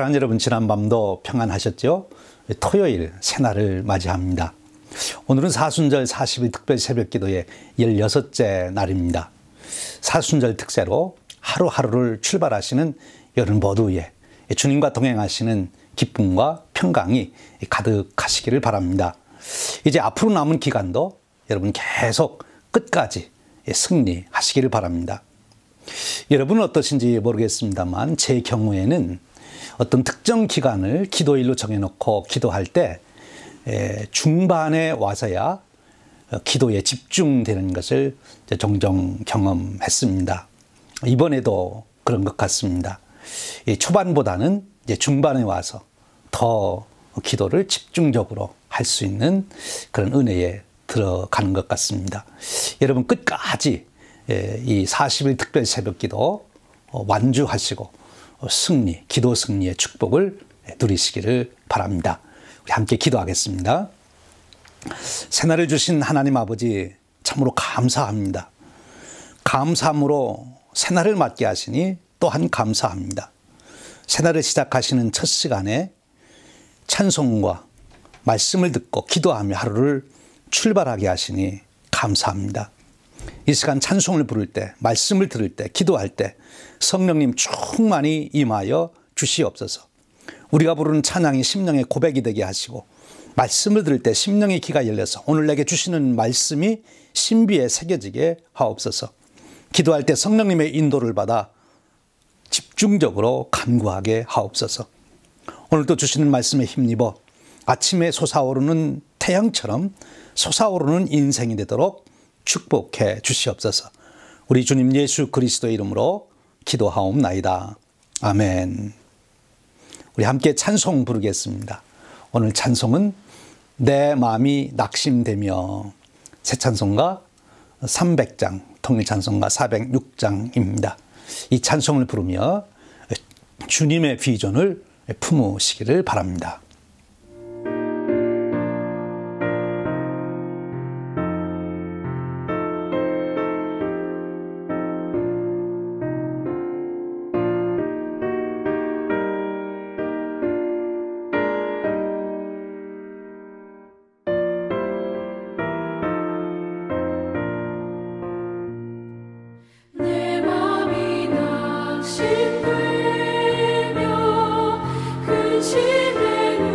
사랑하는 여러분, 지난밤도 평안하셨죠? 토요일 새날을 맞이합니다. 오늘은 사순절 40일 특별 새벽기도의 16째 날입니다. 사순절 특세로 하루하루를 출발하시는 여러분 모두의 주님과 동행하시는 기쁨과 평강이 가득하시기를 바랍니다. 이제 앞으로 남은 기간도 여러분 계속 끝까지 승리하시기를 바랍니다. 여러분은 어떠신지 모르겠습니다만 제 경우에는 어떤 특정 기간을 기도일로 정해놓고 기도할 때 중반에 와서야 기도에 집중되는 것을 종종 경험했습니다. 이번에도 그런 것 같습니다. 초반보다는 이제 중반에 와서 더 기도를 집중적으로 할 수 있는 그런 은혜에 들어가는 것 같습니다. 여러분 끝까지 이 40일 특별 새벽기도 완주하시고 승리, 기도 승리의 축복을 누리시기를 바랍니다. 우리 함께 기도하겠습니다. 새날을 주신 하나님 아버지 참으로 감사합니다. 감사함으로 새날을 맞게 하시니 또한 감사합니다. 새날을 시작하시는 첫 시간에 찬송과 말씀을 듣고 기도하며 하루를 출발하게 하시니 감사합니다. 이 시간 찬송을 부를 때, 말씀을 들을 때, 기도할 때 성령님 충만히 임하여 주시옵소서. 우리가 부르는 찬양이 심령의 고백이 되게 하시고 말씀을 들을 때 심령의 귀가 열려서 오늘 내게 주시는 말씀이 신비에 새겨지게 하옵소서. 기도할 때 성령님의 인도를 받아 집중적으로 간구하게 하옵소서. 오늘도 주시는 말씀에 힘입어 아침에 솟아오르는 태양처럼 솟아오르는 인생이 되도록 축복해 주시옵소서. 우리 주님 예수 그리스도의 이름으로 기도하옵나이다. 아멘. 우리 함께 찬송 부르겠습니다. 오늘 찬송은 내 마음이 낙심되며, 새 찬송가 300장, 통일 찬송가 406장입니다. 이 찬송을 부르며 주님의 비전을 품으시기를 바랍니다. 근심되는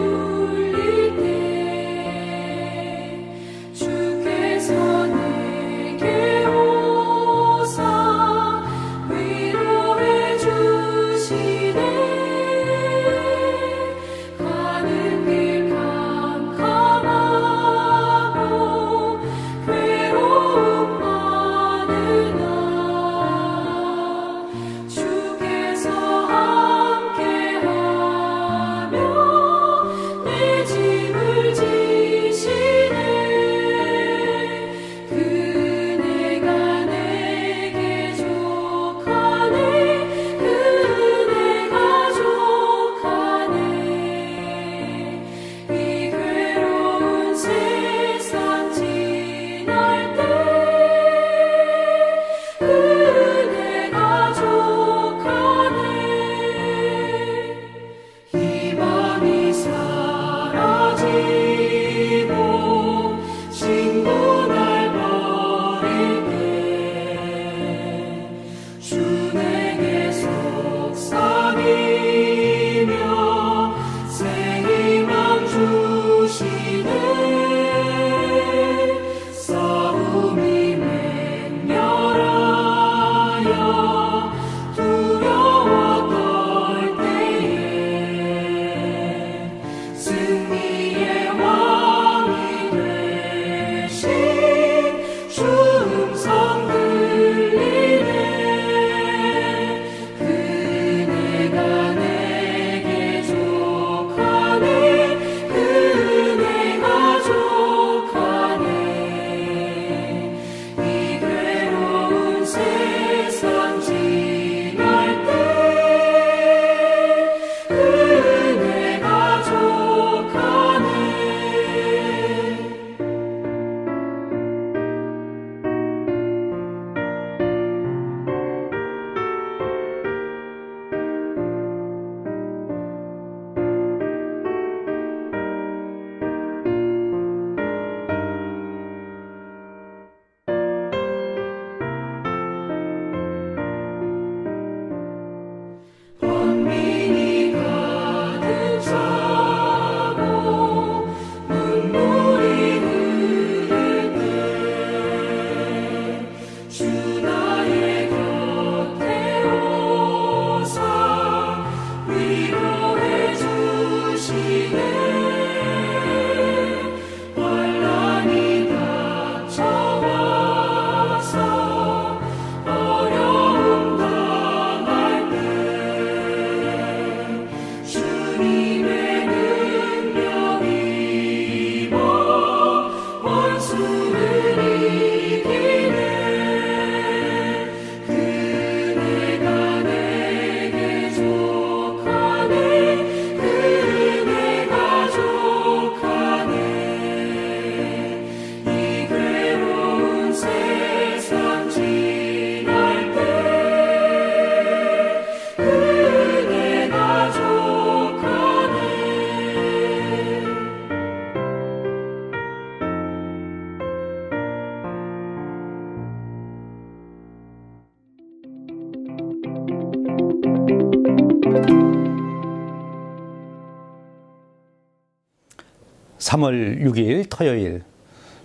3월 6일 토요일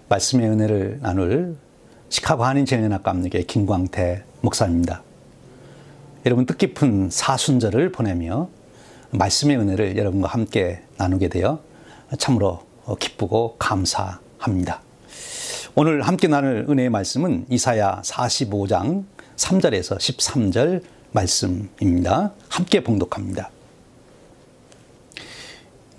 말씀의 은혜를 나눌 시카고 한인青年학과 압력의 김광태 목사입니다. 여러분 뜻깊은 사순절을 보내며 말씀의 은혜를 여러분과 함께 나누게 되어 참으로 기쁘고 감사합니다. 오늘 함께 나눌 은혜의 말씀은 이사야 45장 3절에서 13절 말씀입니다. 함께 봉독합니다.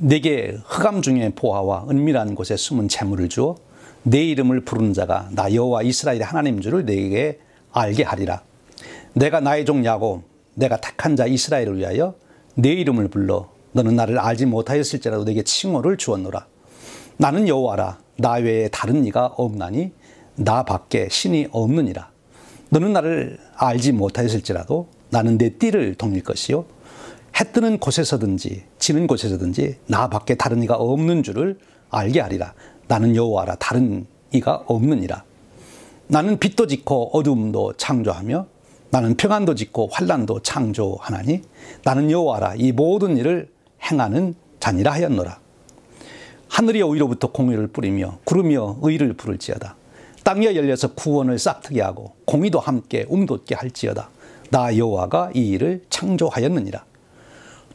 내게 흑암 중에 보화와 은밀한 곳에 숨은 재물을 주어 내 이름을 부르는 자가 나 여호와 이스라엘의 하나님 줄을 내게 알게 하리라. 내가 나의 종 야곱, 내가 택한 자 이스라엘을 위하여 내 이름을 불러 너는 나를 알지 못하였을지라도 내게 칭호를 주었노라. 나는 여호와라. 나 외에 다른 이가 없나니 나 밖에 신이 없느니라. 너는 나를 알지 못하였을지라도 나는 내 띠를 동일 것이요 해 뜨는 곳에서든지 지는 곳에서든지 나 밖에 다른 이가 없는 줄을 알게 하리라. 나는 여호와라. 다른 이가 없느니라. 나는 빛도 짓고 어둠도 창조하며 나는 평안도 짓고 환난도 창조하나니 나는 여호와라. 이 모든 일을 행하는 자니라 하였노라. 하늘이 위로부터 공의를 뿌리며 구르며 의를 부를지어다. 땅이 열려서 구원을 싹트게 하고 공의도 함께 움돋게 할지어다. 나 여호와가 이 일을 창조하였느니라.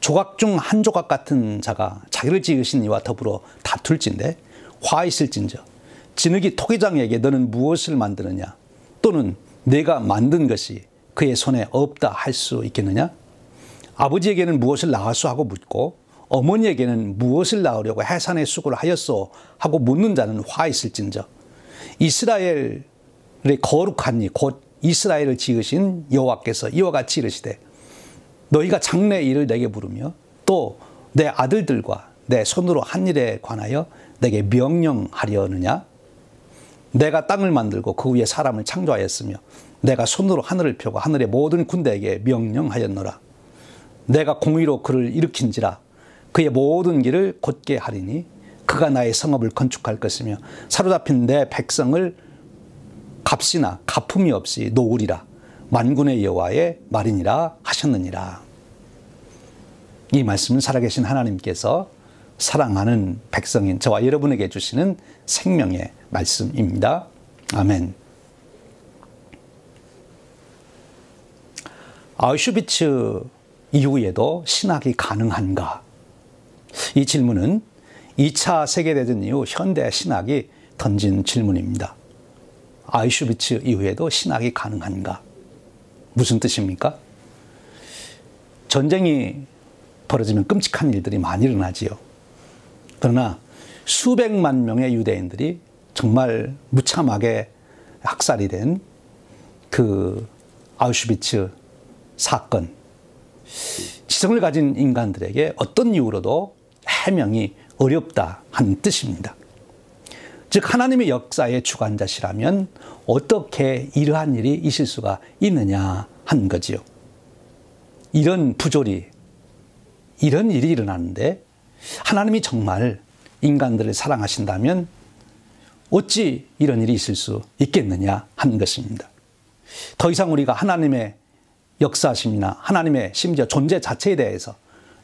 조각 중 한 조각 같은 자가 자기를 지으신 이와 더불어 다툴진대 화 있을진저 진흙이 토기장에게 너는 무엇을 만드느냐 또는 내가 만든 것이 그의 손에 없다 할 수 있겠느냐. 아버지에게는 무엇을 낳았소 하고 묻고 어머니에게는 무엇을 낳으려고 해산의 수고를 하였소 하고 묻는 자는 화 있을진저 이스라엘의 거룩한 이 곧 이스라엘을 지으신 여호와께서 이와 같이 이르시되 너희가 장래 일을 내게 부르며 또 내 아들들과 내 손으로 한 일에 관하여 내게 명령하려느냐. 내가 땅을 만들고 그 위에 사람을 창조하였으며 내가 손으로 하늘을 펴고 하늘의 모든 군대에게 명령하였노라. 내가 공의로 그를 일으킨지라 그의 모든 길을 곧게 하리니 그가 나의 성읍을 건축할 것이며 사로잡힌 내 백성을 값이나 가품이 없이 놓으리라. 만군의 여호와의 말이니라 하셨느니라. 이 말씀은 살아계신 하나님께서 사랑하는 백성인 저와 여러분에게 주시는 생명의 말씀입니다. 아멘. 아우슈비츠 이후에도 신학이 가능한가? 이 질문은 2차 세계대전 이후 현대 신학이 던진 질문입니다. 아우슈비츠 이후에도 신학이 가능한가? 무슨 뜻입니까? 전쟁이 벌어지면 끔찍한 일들이 많이 일어나지요. 그러나 수백만 명의 유대인들이 정말 무참하게 학살이 된 그 아우슈비츠 사건, 지성을 가진 인간들에게 어떤 이유로도 해명이 어렵다 하는 뜻입니다. 즉 하나님의 역사의 주관자시라면 어떻게 이러한 일이 있을 수가 있느냐 하는 거지요. 이런 부조리, 이런 일이 일어나는데 하나님이 정말 인간들을 사랑하신다면 어찌 이런 일이 있을 수 있겠느냐 하는 것입니다. 더 이상 우리가 하나님의 역사심이나 하나님의 심지어 존재 자체에 대해서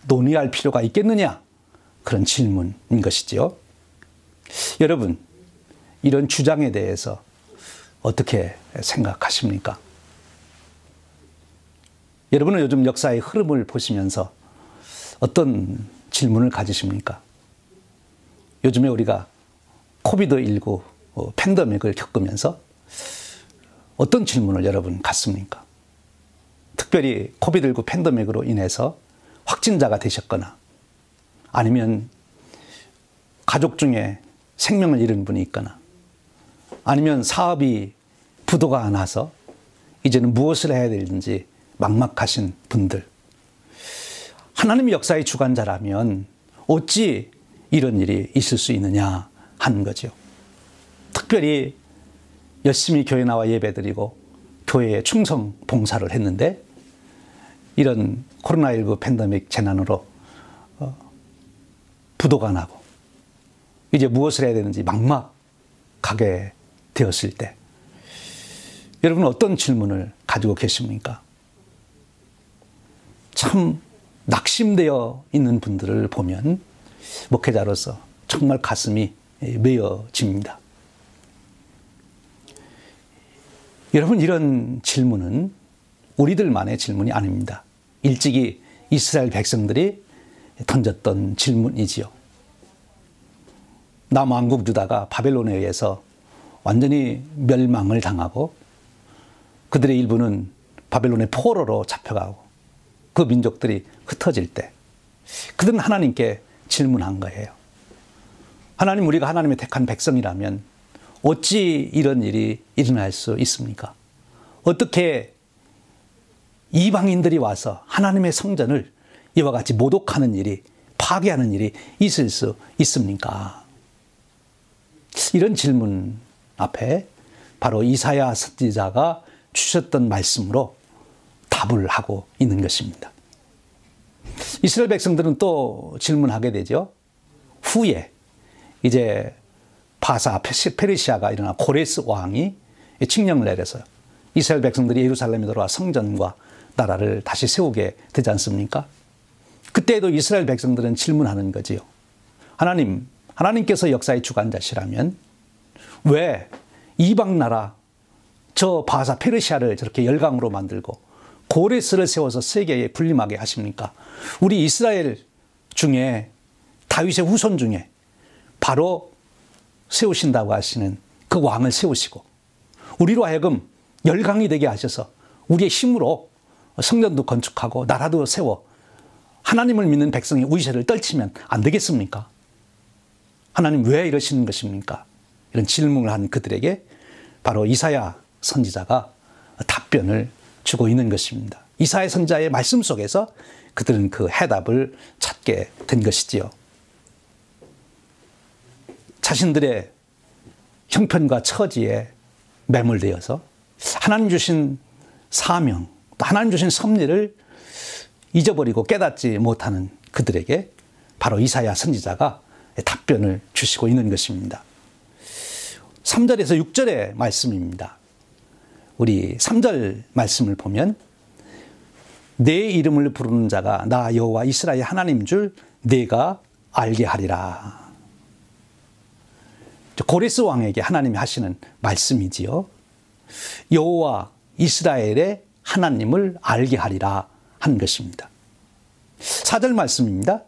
논의할 필요가 있겠느냐? 그런 질문인 것이지요. 여러분, 이런 주장에 대해서 어떻게 생각하십니까? 여러분은 요즘 역사의 흐름을 보시면서 어떤 질문을 가지십니까? 요즘에 우리가 코비드19 팬데믹을 겪으면서 어떤 질문을 여러분 갖습니까? 특별히 코비드19 팬데믹으로 인해서 확진자가 되셨거나 아니면 가족 중에 생명을 잃은 분이 있거나 아니면 사업이 부도가 나서 이제는 무엇을 해야 되는지 막막하신 분들, 하나님의 역사의 주관자라면 어찌 이런 일이 있을 수 있느냐 하는 거죠. 특별히 열심히 교회 나와 예배드리고 교회에 충성 봉사를 했는데 이런 코로나19 팬데믹 재난으로 부도가 나고 이제 무엇을 해야 되는지 막막하게 되었을 때 여러분은 어떤 질문을 가지고 계십니까? 참 낙심되어 있는 분들을 보면 목회자로서 정말 가슴이 메어집니다. 여러분, 이런 질문은 우리들만의 질문이 아닙니다. 일찍이 이스라엘 백성들이 던졌던 질문이지요. 남왕국 유다가 바벨론에 의해서 완전히 멸망을 당하고 그들의 일부는 바벨론의 포로로 잡혀가고 그 민족들이 흩어질 때 그들은 하나님께 질문한 거예요. 하나님, 우리가 하나님의 택한 백성이라면 어찌 이런 일이 일어날 수 있습니까? 어떻게 이방인들이 와서 하나님의 성전을 이와 같이 모독하는 일이, 파괴하는 일이 있을 수 있습니까? 이런 질문 앞에 바로 이사야 선지자가 주셨던 말씀으로 답을 하고 있는 것입니다. 이스라엘 백성들은 또 질문하게 되죠. 후에 이제 바사 페르시아가 일어나 고레스 왕이 칙령을 내려서 이스라엘 백성들이 예루살렘에 들어와 성전과 나라를 다시 세우게 되지 않습니까? 그때에도 이스라엘 백성들은 질문하는 거지요. 하나님께서 역사의 주관자시라면 왜 이방 나라 저 바사 페르시아를 저렇게 열강으로 만들고 고레스를 세워서 세계에 군림하게 하십니까? 우리 이스라엘 중에 다윗의 후손 중에 바로 세우신다고 하시는 그 왕을 세우시고 우리로 하여금 열강이 되게 하셔서 우리의 힘으로 성전도 건축하고 나라도 세워 하나님을 믿는 백성의 위세를 떨치면 안 되겠습니까? 하나님 왜 이러시는 것입니까? 이런 질문을 한 그들에게 바로 이사야 선지자가 답변을 주고 있는 것입니다. 이사야 선지자의 말씀 속에서 그들은 그 해답을 찾게 된 것이지요. 자신들의 형편과 처지에 매몰되어서 하나님 주신 사명, 또 하나님 주신 섭리를 잊어버리고 깨닫지 못하는 그들에게 바로 이사야 선지자가 답변을 주시고 있는 것입니다. 3절에서 6절의 말씀입니다. 우리 3절 말씀을 보면 내 이름을 부르는 자가 나 여호와 이스라엘 하나님인 줄 내가 알게 하리라. 고레스 왕에게 하나님이 하시는 말씀이지요. 여호와 이스라엘의 하나님을 알게 하리라 한 것입니다. 4절 말씀입니다.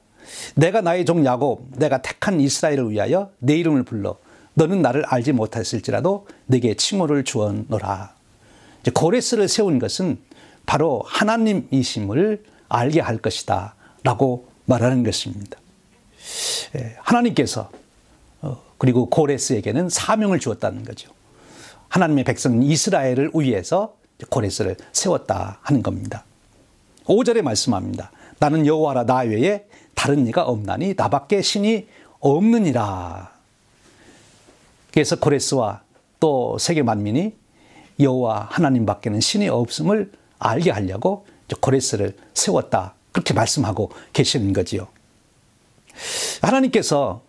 내가 나의 종 야곱, 내가 택한 이스라엘을 위하여 내 이름을 불러 너는 나를 알지 못했을지라도 내게 칭호를 주었노라. 고레스를 세운 것은 바로 하나님이심을 알게 할 것이다 라고 말하는 것입니다. 하나님께서 그리고 고레스에게는 사명을 주었다는 거죠. 하나님의 백성 이스라엘을 위해서 고레스를 세웠다 하는 겁니다. 5절에 말씀합니다. 나는 여호와라, 나 외에 다른 이가 없나니 나밖에 신이 없느니라. 그래서 고레스와 또 세계 만민이 여호와 하나님밖에는 신이 없음을 알게 하려고 고레스를 세웠다. 그렇게 말씀하고 계시는 거지요. 하나님께서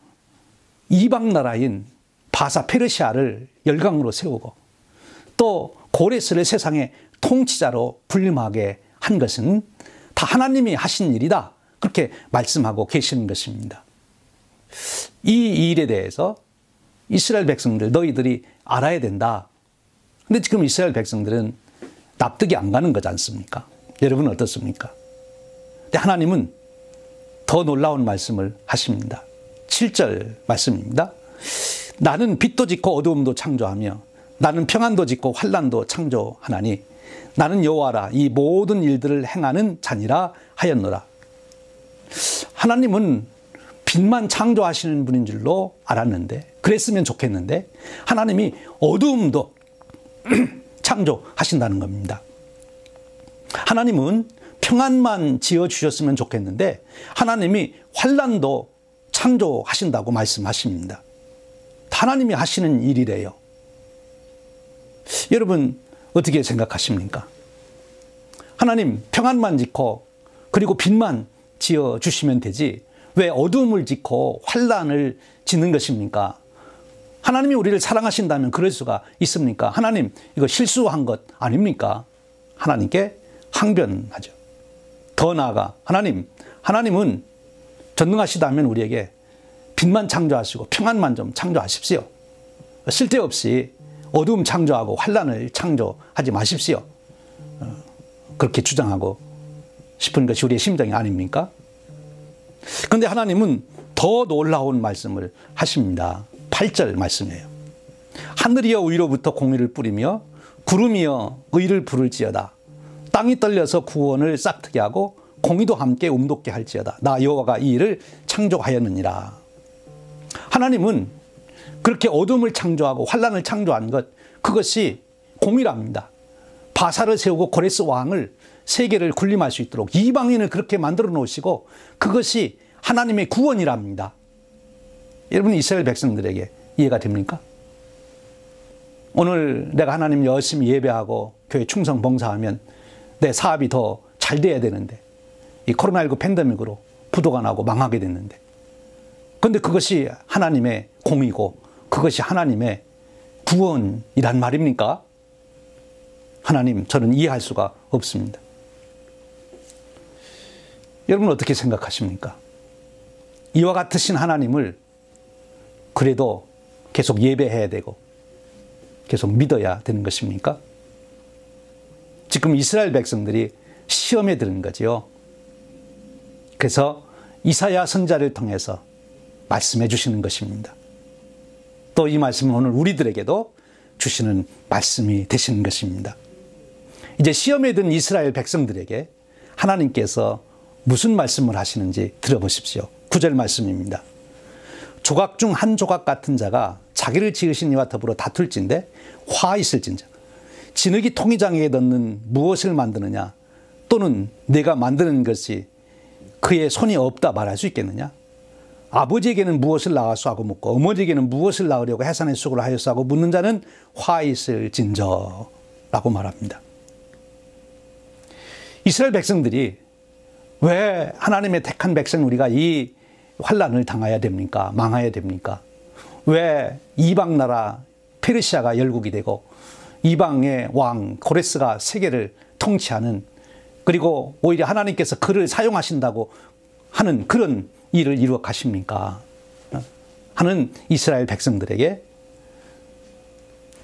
이방 나라인 바사 페르시아를 열강으로 세우고 또 고레스를 세상의 통치자로 군림하게 한 것은 다 하나님이 하신 일이다. 그렇게 말씀하고 계시는 것입니다. 이 일에 대해서 이스라엘 백성들 너희들이 알아야 된다. 근데 지금 이스라엘 백성들은 납득이 안 가는 거지 않습니까? 여러분 어떻습니까? 근데 하나님은 더 놀라운 말씀을 하십니다. 7절 말씀입니다. 나는 빛도 짓고 어두움도 창조하며 나는 평안도 짓고 환난도 창조하나니 나는 여호와라, 이 모든 일들을 행하는 자니라 하였노라. 하나님은 빛만 창조하시는 분인 줄로 알았는데, 그랬으면 좋겠는데 하나님이 어두움도 창조하신다는 겁니다. 하나님은 평안만 지어주셨으면 좋겠는데 하나님이 환난도 창조하신다고 말씀하십니다. 하나님이 하시는 일이래요. 여러분 어떻게 생각하십니까? 하나님 평안만 짓고 그리고 빛만 지어주시면 되지 왜 어두움을 짓고 환난을 짓는 것입니까? 하나님이 우리를 사랑하신다면 그럴 수가 있습니까? 하나님 이거 실수한 것 아닙니까? 하나님께 항변하죠. 더 나아가 하나님은 전능하시다면 우리에게 빛만 창조하시고 평안만 좀 창조하십시오. 쓸데없이 어두움 창조하고 환란을 창조하지 마십시오. 그렇게 주장하고 싶은 것이 우리의 심정이 아닙니까? 그런데 하나님은 더 놀라운 말씀을 하십니다. 8절 말씀이에요. 하늘이여 위로부터 공의를 뿌리며 구름이여 의를 부를지어다. 땅이 떨려서 구원을 싹트게 하고 공의도 함께 움돋게 할지어다. 나 여호와가 이 일을 창조하였느니라. 하나님은 그렇게 어둠을 창조하고 환란을 창조한 것, 그것이 공의랍니다. 바사를 세우고 고레스 왕을 세계를 군림할 수 있도록 이방인을 그렇게 만들어 놓으시고 그것이 하나님의 구원이랍니다. 여러분, 이스라엘 백성들에게 이해가 됩니까? 오늘 내가 하나님 열심히 예배하고 교회 충성 봉사하면 내 사업이 더 잘 돼야 되는데 이 코로나19 팬데믹으로 부도가 나고 망하게 됐는데, 그런데 그것이 하나님의 공이고 그것이 하나님의 구원이란 말입니까? 하나님, 저는 이해할 수가 없습니다. 여러분 어떻게 생각하십니까? 이와 같으신 하나님을 그래도 계속 예배해야 되고 계속 믿어야 되는 것입니까? 지금 이스라엘 백성들이 시험에 드는 거지요. 그래서 이사야 선지자를 통해서 말씀해 주시는 것입니다. 또 이 말씀은 오늘 우리들에게도 주시는 말씀이 되시는 것입니다. 이제 시험에 든 이스라엘 백성들에게 하나님께서 무슨 말씀을 하시는지 들어보십시오. 9절 말씀입니다. 조각 중 한 조각 같은 자가 자기를 지으신 이와 더불어 다툴진대 화 있을진저. 진흙이 통이장에 넣는 무엇을 만드느냐, 또는 내가 만드는 것이 그의 손이 없다 말할 수 있겠느냐? 아버지에게는 무엇을 낳았소 하고 묻고 어머니에게는 무엇을 낳으려고 해산의 수고를 하였소 하고 묻는 자는 화 있을진저 라고 말합니다. 이스라엘 백성들이 왜 하나님의 택한 백성 우리가 이 환란을 당해야 됩니까? 망해야 됩니까? 왜 이방 나라 페르시아가 열국이 되고 이방의 왕 고레스가 세계를 통치하는, 그리고 오히려 하나님께서 그를 사용하신다고 하는 그런 일을 이루어 가십니까? 하는 이스라엘 백성들에게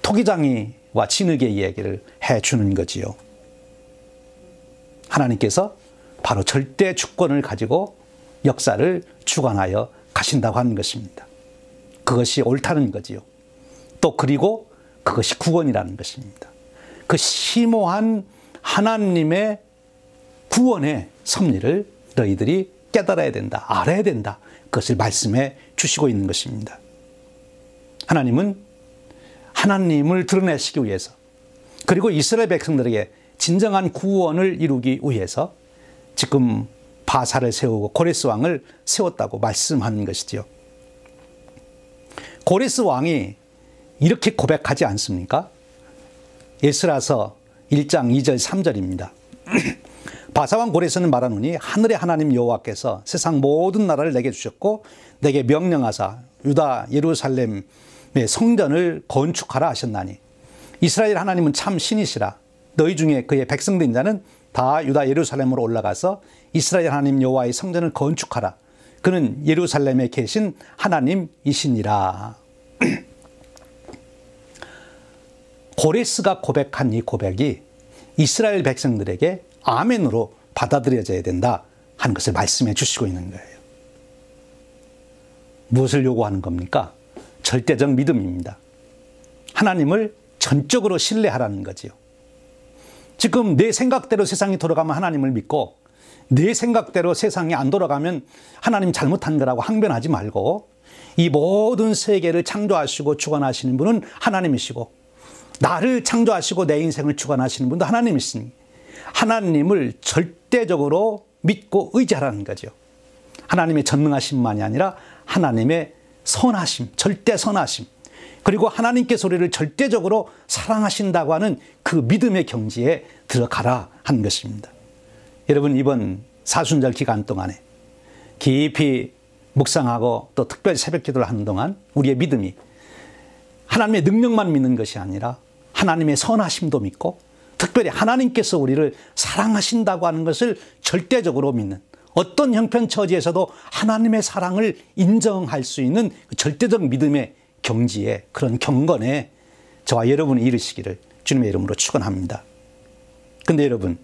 토기장이와 진흙의 이야기를 해주는 거지요. 하나님께서 바로 절대 주권을 가지고 역사를 주관하여 가신다고 하는 것입니다. 그것이 옳다는 거지요. 또 그리고 그것이 구원이라는 것입니다. 그 심오한 하나님의 구원의 섭리를 너희들이 깨달아야 된다, 알아야 된다. 그것을 말씀해 주시고 있는 것입니다. 하나님은 하나님을 드러내시기 위해서, 그리고 이스라엘 백성들에게 진정한 구원을 이루기 위해서 지금 바사를 세우고 고레스 왕을 세웠다고 말씀하는 것이지요. 고레스 왕이 이렇게 고백하지 않습니까? 에스라서 1장 2절 3절입니다. 바사왕 고레스는 말하노니 하늘의 하나님 여호와께서 세상 모든 나라를 내게 주셨고 내게 명령하사 유다 예루살렘의 성전을 건축하라 하셨나니 이스라엘 하나님은 참 신이시라. 너희 중에 그의 백성된 자는 다 유다 예루살렘으로 올라가서 이스라엘 하나님 여호와의 성전을 건축하라. 그는 예루살렘에 계신 하나님이시니라. 고레스가 고백한 이 고백이 이스라엘 백성들에게 아멘으로 받아들여져야 된다 하는 것을 말씀해 주시고 있는 거예요. 무엇을 요구하는 겁니까? 절대적 믿음입니다. 하나님을 전적으로 신뢰하라는 거지요. 지금 내 생각대로 세상이 돌아가면 하나님을 믿고 내 생각대로 세상이 안 돌아가면 하나님 잘못한 거라고 항변하지 말고, 이 모든 세계를 창조하시고 주관하시는 분은 하나님이시고 나를 창조하시고 내 인생을 주관하시는 분도 하나님이시니 하나님을 절대적으로 믿고 의지하라는 거죠. 하나님의 전능하심만이 아니라 하나님의 선하심, 절대 선하심, 그리고 하나님께서 우리를 절대적으로 사랑하신다고 하는 그 믿음의 경지에 들어가라 하는 것입니다. 여러분, 이번 사순절 기간 동안에 깊이 묵상하고 또 특별히 새벽 기도를 하는 동안 우리의 믿음이 하나님의 능력만 믿는 것이 아니라 하나님의 선하심도 믿고 특별히 하나님께서 우리를 사랑하신다고 하는 것을 절대적으로 믿는, 어떤 형편처지에서도 하나님의 사랑을 인정할 수 있는 절대적 믿음의 경지에, 그런 경건에 저와 여러분이 이르시기를 주님의 이름으로 축원합니다. 그런데 여러분,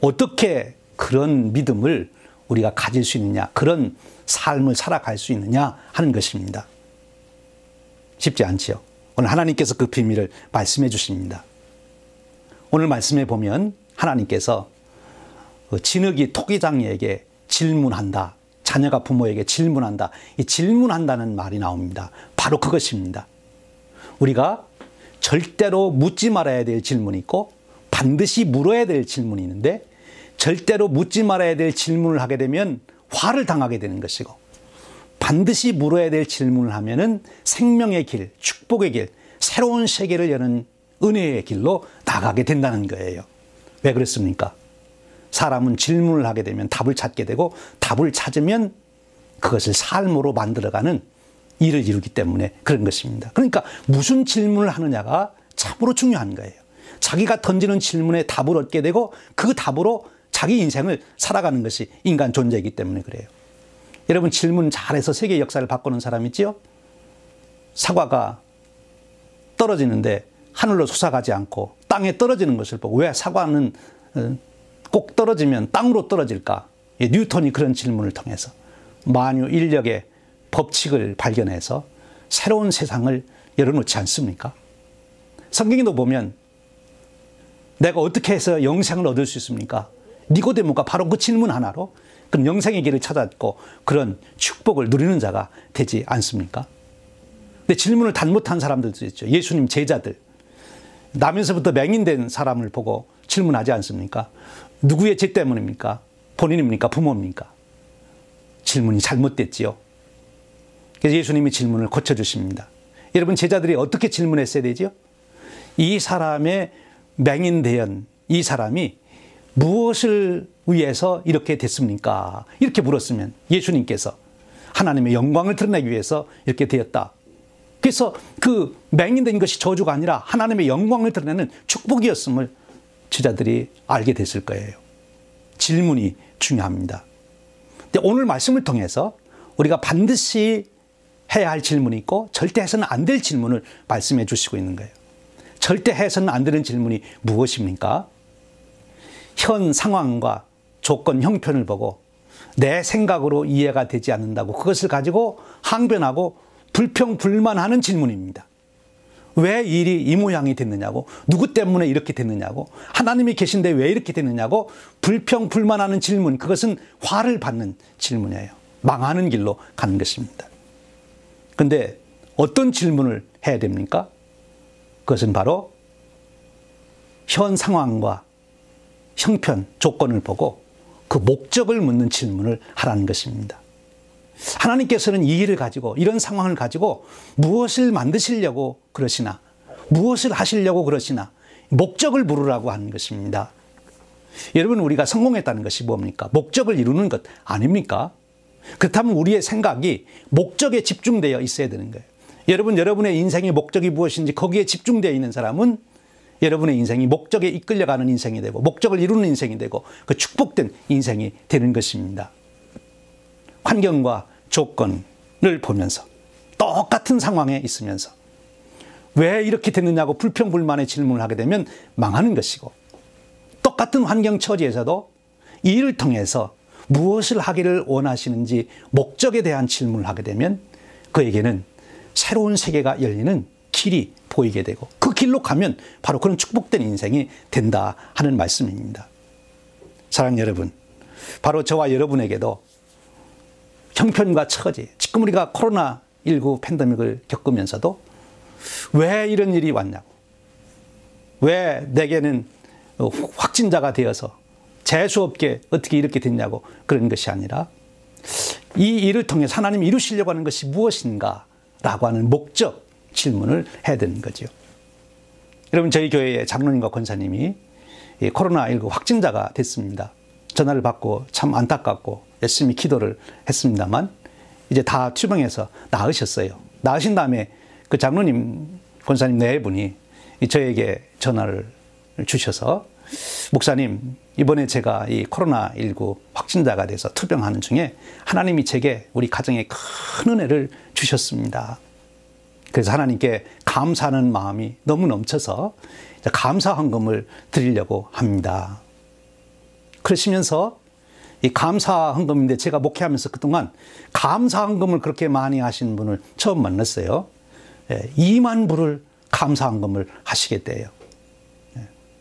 어떻게 그런 믿음을 우리가 가질 수 있느냐, 그런 삶을 살아갈 수 있느냐 하는 것입니다. 쉽지 않지요. 오늘 하나님께서 그 비밀을 말씀해 주십니다. 오늘 말씀에 보면 하나님께서 진흙이 토기장이에게 질문한다. 자녀가 부모에게 질문한다. 이 질문한다는 말이 나옵니다. 바로 그것입니다. 우리가 절대로 묻지 말아야 될 질문이 있고 반드시 물어야 될 질문이 있는데, 절대로 묻지 말아야 될 질문을 하게 되면 화를 당하게 되는 것이고, 반드시 물어야 될 질문을 하면은 생명의 길, 축복의 길, 새로운 세계를 여는 은혜의 길로 나가게 된다는 거예요. 왜 그렇습니까? 사람은 질문을 하게 되면 답을 찾게 되고, 답을 찾으면 그것을 삶으로 만들어가는 일을 이루기 때문에 그런 것입니다. 그러니까 무슨 질문을 하느냐가 참으로 중요한 거예요. 자기가 던지는 질문에 답을 얻게 되고 그 답으로 자기 인생을 살아가는 것이 인간 존재이기 때문에 그래요. 여러분, 질문 잘해서 세계 역사를 바꾸는 사람 있지요? 사과가 떨어지는데 하늘로 솟아가지 않고 땅에 떨어지는 것을 보고 왜 사과는 꼭 떨어지면 땅으로 떨어질까? 뉴턴이 그런 질문을 통해서 만유 인력의 법칙을 발견해서 새로운 세상을 열어놓지 않습니까? 성경에도 보면 내가 어떻게 해서 영생을 얻을 수 있습니까? 니고데모가 바로 그 질문 하나로 그럼 영생의 길을 찾았고 그런 축복을 누리는 자가 되지 않습니까? 근데 질문을 잘못한 사람들도 있죠. 예수님 제자들. 나면서부터 맹인된 사람을 보고 질문하지 않습니까? 누구의 죄 때문입니까? 본인입니까? 부모입니까? 질문이 잘못됐지요. 그래서 예수님이 질문을 고쳐주십니다. 여러분, 제자들이 어떻게 질문했어야 되죠? 이 사람의 맹인대연, 이 사람이 무엇을 위해서 이렇게 됐습니까? 이렇게 물었으면 예수님께서 하나님의 영광을 드러내기 위해서 이렇게 되었다. 그래서 그 맹인된 것이 저주가 아니라 하나님의 영광을 드러내는 축복이었음을 제자들이 알게 됐을 거예요. 질문이 중요합니다. 근데 오늘 말씀을 통해서 우리가 반드시 해야 할 질문이 있고 절대 해서는 안 될 질문을 말씀해 주시고 있는 거예요. 절대 해서는 안 되는 질문이 무엇입니까? 현 상황과 조건, 형편을 보고 내 생각으로 이해가 되지 않는다고 그것을 가지고 항변하고 불평불만하는 질문입니다. 왜 일이 이 모양이 됐느냐고, 누구 때문에 이렇게 됐느냐고, 하나님이 계신데 왜 이렇게 됐느냐고 불평불만하는 질문, 그것은 화를 받는 질문이에요. 망하는 길로 가는 것입니다. 그런데 어떤 질문을 해야 됩니까? 그것은 바로 현 상황과 형편, 조건을 보고 그 목적을 묻는 질문을 하라는 것입니다. 하나님께서는 이 일을 가지고, 이런 상황을 가지고 무엇을 만드시려고 그러시나, 무엇을 하시려고 그러시나, 목적을 물으라고 하는 것입니다. 여러분, 우리가 성공했다는 것이 뭡니까? 목적을 이루는 것 아닙니까? 그렇다면 우리의 생각이 목적에 집중되어 있어야 되는 거예요. 여러분, 여러분의 인생의 목적이 무엇인지 거기에 집중되어 있는 사람은 여러분의 인생이 목적에 이끌려가는 인생이 되고 목적을 이루는 인생이 되고 그 축복된 인생이 되는 것입니다. 환경과 조건을 보면서 똑같은 상황에 있으면서 왜 이렇게 됐느냐고 불평불만의 질문을 하게 되면 망하는 것이고, 똑같은 환경 처지에서도 이 일을 통해서 무엇을 하기를 원하시는지 목적에 대한 질문을 하게 되면 그에게는 새로운 세계가 열리는 길이 보이게 되고 그 길로 가면 바로 그런 축복된 인생이 된다 하는 말씀입니다. 사랑하는 여러분, 바로 저와 여러분에게도 형편과 처지, 지금 우리가 코로나19 팬데믹을 겪으면서도 왜 이런 일이 왔냐고, 왜 내게는 확진자가 되어서 재수없게 어떻게 이렇게 됐냐고 그런 것이 아니라 이 일을 통해서 하나님이 이루시려고 하는 것이 무엇인가 라고 하는 목적 질문을 해야 되는 거죠. 여러분, 저희 교회의 장로님과 권사님이 코로나19 확진자가 됐습니다. 전화를 받고 참 안타깝고 열심히 기도를 했습니다만 이제 다 투병해서 나으셨어요. 나으신 다음에 그 장로님, 권사님 네 분이 저에게 전화를 주셔서 목사님, 이번에 제가 이 코로나19 확진자가 돼서 투병하는 중에 하나님이 제게 우리 가정에 큰 은혜를 주셨습니다. 그래서 하나님께 감사하는 마음이 너무 넘쳐서 감사 헌금을 드리려고 합니다. 그러시면서 이 감사 헌금인데 제가 목회하면서 그동안 감사 헌금을 그렇게 많이 하시는 분을 처음 만났어요. 2만 불을 감사 헌금을 하시겠대요.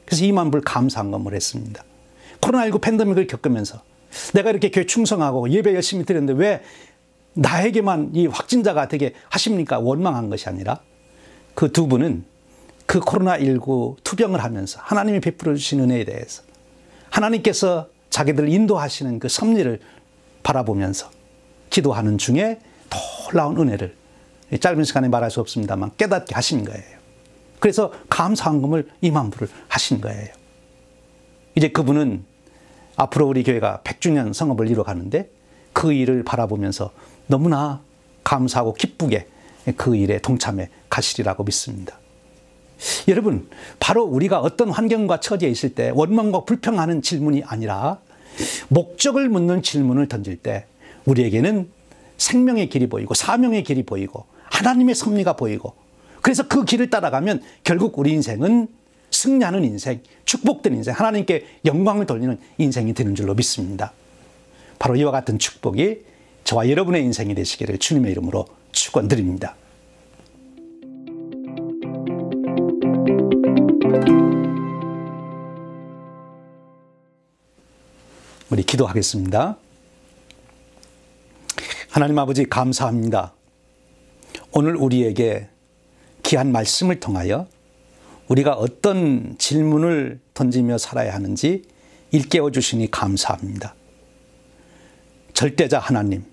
그래서 2만 불 감사 헌금을 했습니다. 코로나19 팬데믹을 겪으면서 내가 이렇게 교회 충성하고 예배 열심히 드렸는데 왜 나에게만 이 확진자가 되게 하십니까? 원망한 것이 아니라 그 두 분은 그 코로나19 투병을 하면서 하나님이 베풀어 주신 은혜에 대해서 하나님께서 자기들을 인도하시는 그 섭리를 바라보면서 기도하는 중에 놀라운 은혜를 짧은 시간에 말할 수 없습니다만 깨닫게 하신 거예요. 그래서 감사헌금을 2만 불을 하신 거예요. 이제 그분은 앞으로 우리 교회가 100주년 성업을 이뤄가는데 그 일을 바라보면서 너무나 감사하고 기쁘게 그 일에 동참해 가시리라고 믿습니다. 여러분, 바로 우리가 어떤 환경과 처지에 있을 때 원망과 불평하는 질문이 아니라 목적을 묻는 질문을 던질 때 우리에게는 생명의 길이 보이고 사명의 길이 보이고 하나님의 섭리가 보이고 그래서 그 길을 따라가면 결국 우리 인생은 승리하는 인생, 축복된 인생, 하나님께 영광을 돌리는 인생이 되는 줄로 믿습니다. 바로 이와 같은 축복이 저와 여러분의 인생이 되시기를 주님의 이름으로 축원드립니다. 우리 기도하겠습니다. 하나님 아버지 감사합니다. 오늘 우리에게 귀한 말씀을 통하여 우리가 어떤 질문을 던지며 살아야 하는지 일깨워 주시니 감사합니다. 절대자 하나님,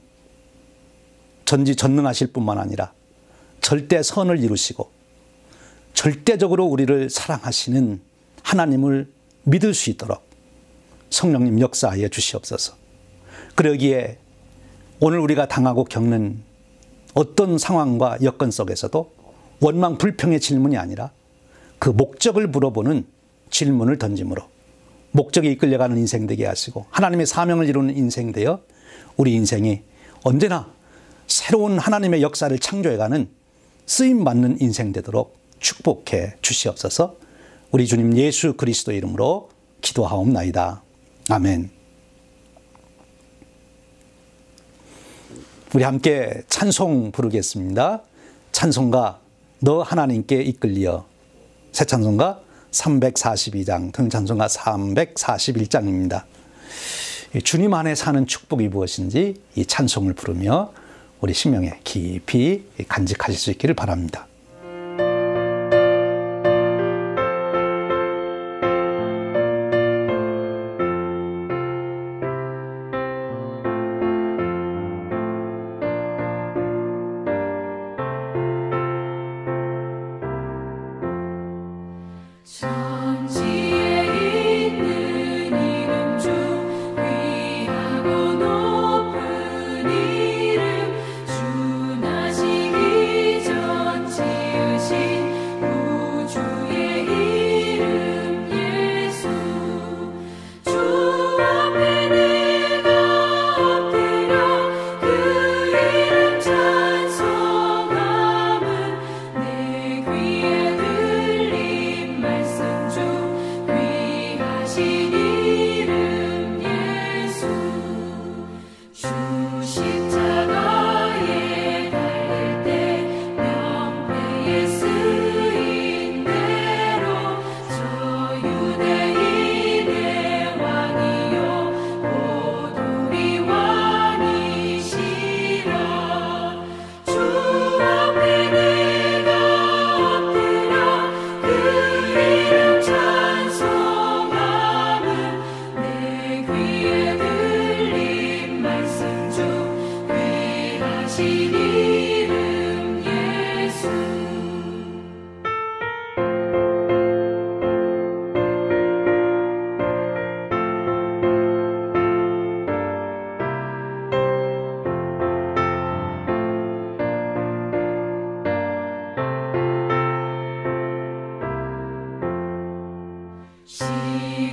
전지전능하실 뿐만 아니라 절대 선을 이루시고 절대적으로 우리를 사랑하시는 하나님을 믿을 수 있도록 성령님 역사하여 주시옵소서. 그러기에 오늘 우리가 당하고 겪는 어떤 상황과 여건 속에서도 원망 불평의 질문이 아니라 그 목적을 물어보는 질문을 던짐으로 목적에 이끌려가는 인생 되게 하시고 하나님의 사명을 이루는 인생 되어 우리 인생이 언제나 새로운 하나님의 역사를 창조해가는 쓰임받는 인생 되도록 축복해 주시옵소서. 우리 주님 예수 그리스도 이름으로 기도하옵나이다. 아멘. 우리 함께 찬송 부르겠습니다. 찬송가 너 하나님께 이끌리어, 새 찬송가 342장, 통일찬송가 341장입니다. 주님 안에 사는 축복이 무엇인지 이 찬송을 부르며 우리 심령에 깊이 간직하실 수 있기를 바랍니다. 시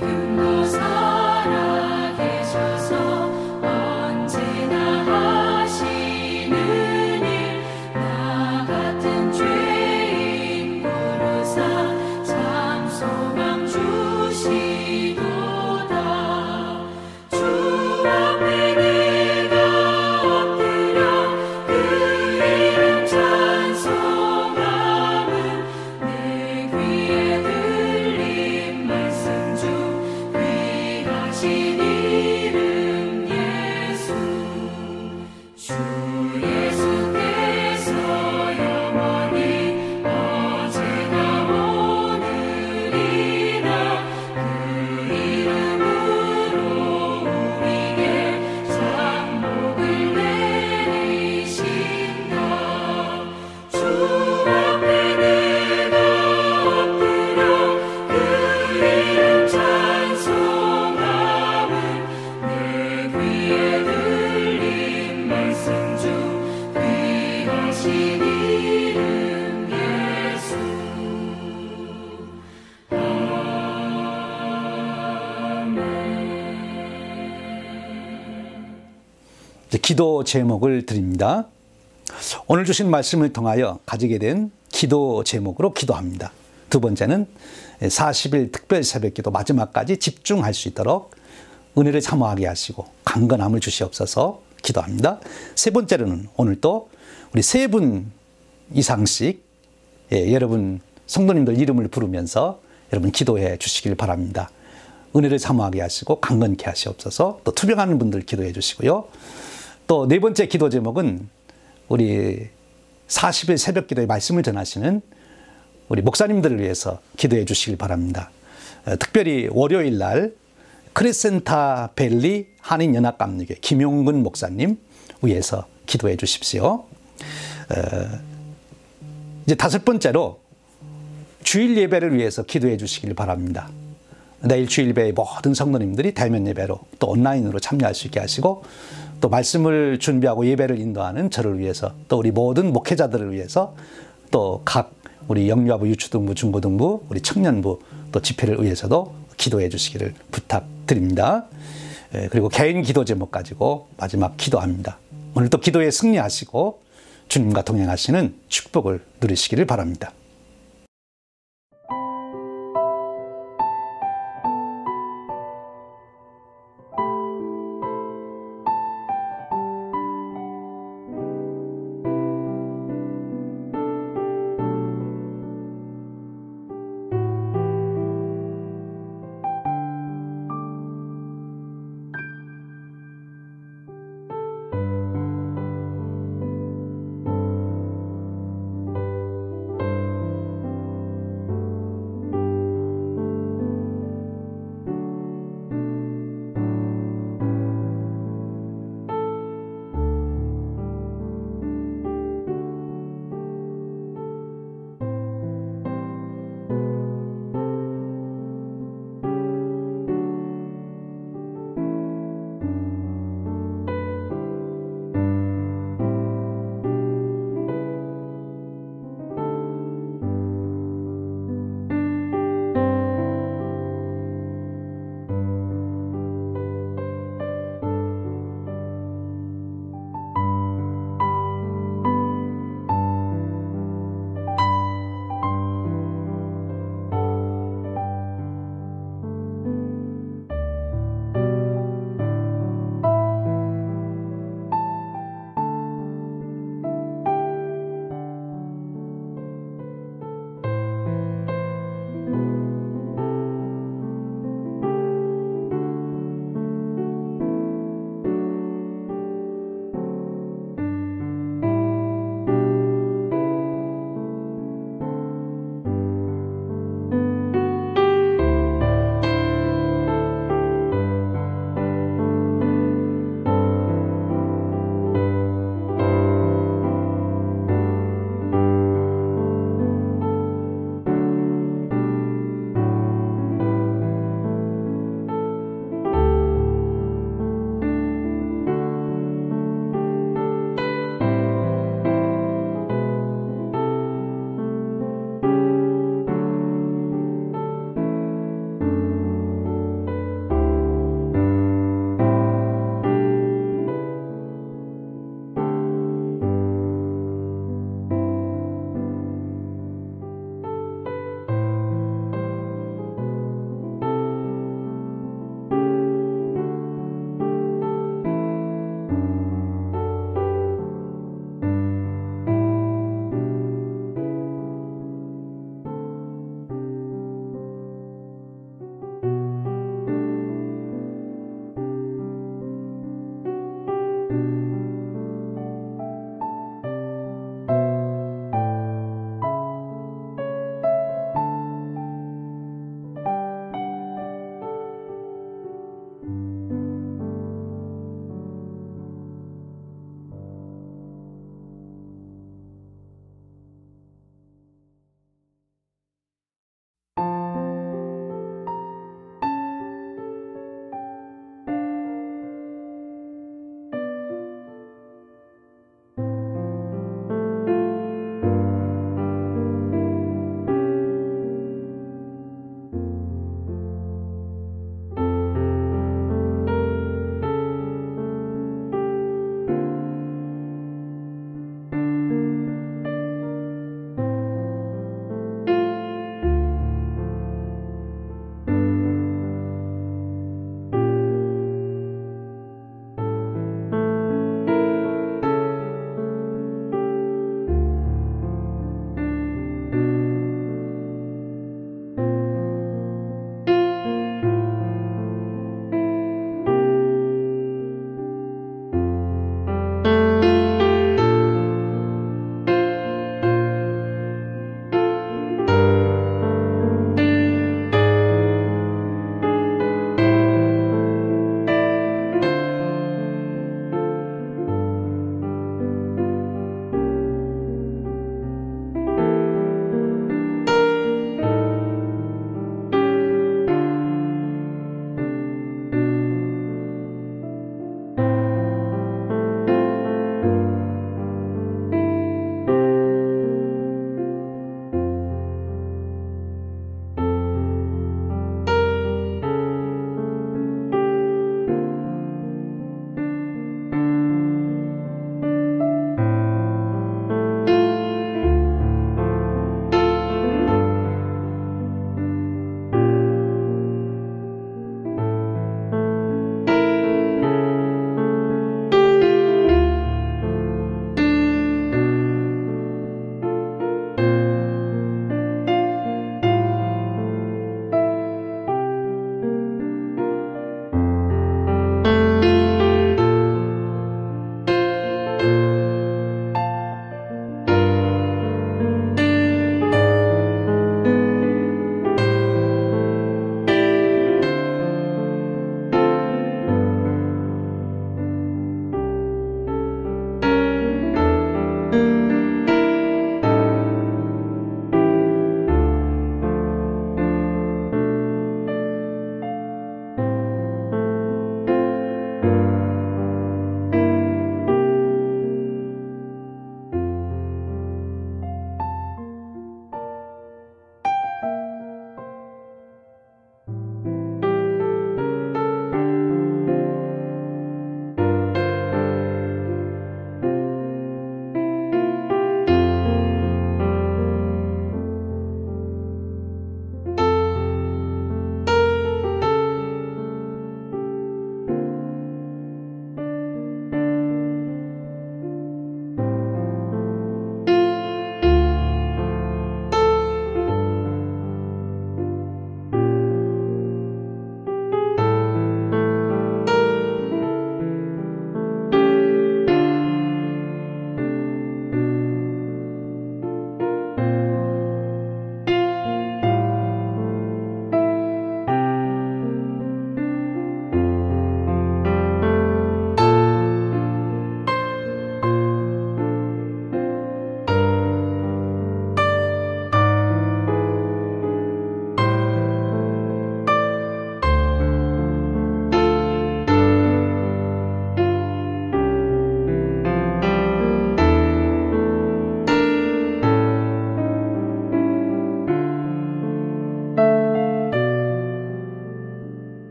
기도 제목을 드립니다. 오늘 주신 말씀을 통하여 가지게 된 기도 제목으로 기도합니다. 두 번째는 40일 특별 새벽기도 마지막까지 집중할 수 있도록 은혜를 사모하게 하시고 강건함을 주시옵소서 기도합니다. 세 번째로는 오늘 또 우리 3분 이상씩 여러분 성도님들 이름을 부르면서 여러분 기도해 주시길 바랍니다. 은혜를 사모하게 하시고 강건케 하시옵소서. 또 투병하는 분들 기도해 주시고요. 또 네 번째 기도 제목은 우리 40일 새벽 기도의 말씀을 전하시는 우리 목사님들을 위해서 기도해 주시길 바랍니다. 특별히 월요일 날 크리센타 밸리 한인연합감리교회 김용근 목사님 위해서 기도해 주십시오. 이제 5번째로 주일 예배를 위해서 기도해 주시길 바랍니다. 내일 주일 예배의 모든 성도님들이 대면 예배로 또 온라인으로 참여할 수 있게 하시고 또 말씀을 준비하고 예배를 인도하는 저를 위해서 또 우리 모든 목회자들을 위해서 또 각 우리 영유아부, 유초등부, 중고등부, 우리 청년부 또 집회를 위해서도 기도해 주시기를 부탁드립니다. 그리고 개인 기도 제목 가지고 마지막 기도합니다. 오늘 또 기도에 승리하시고 주님과 동행하시는 축복을 누리시기를 바랍니다.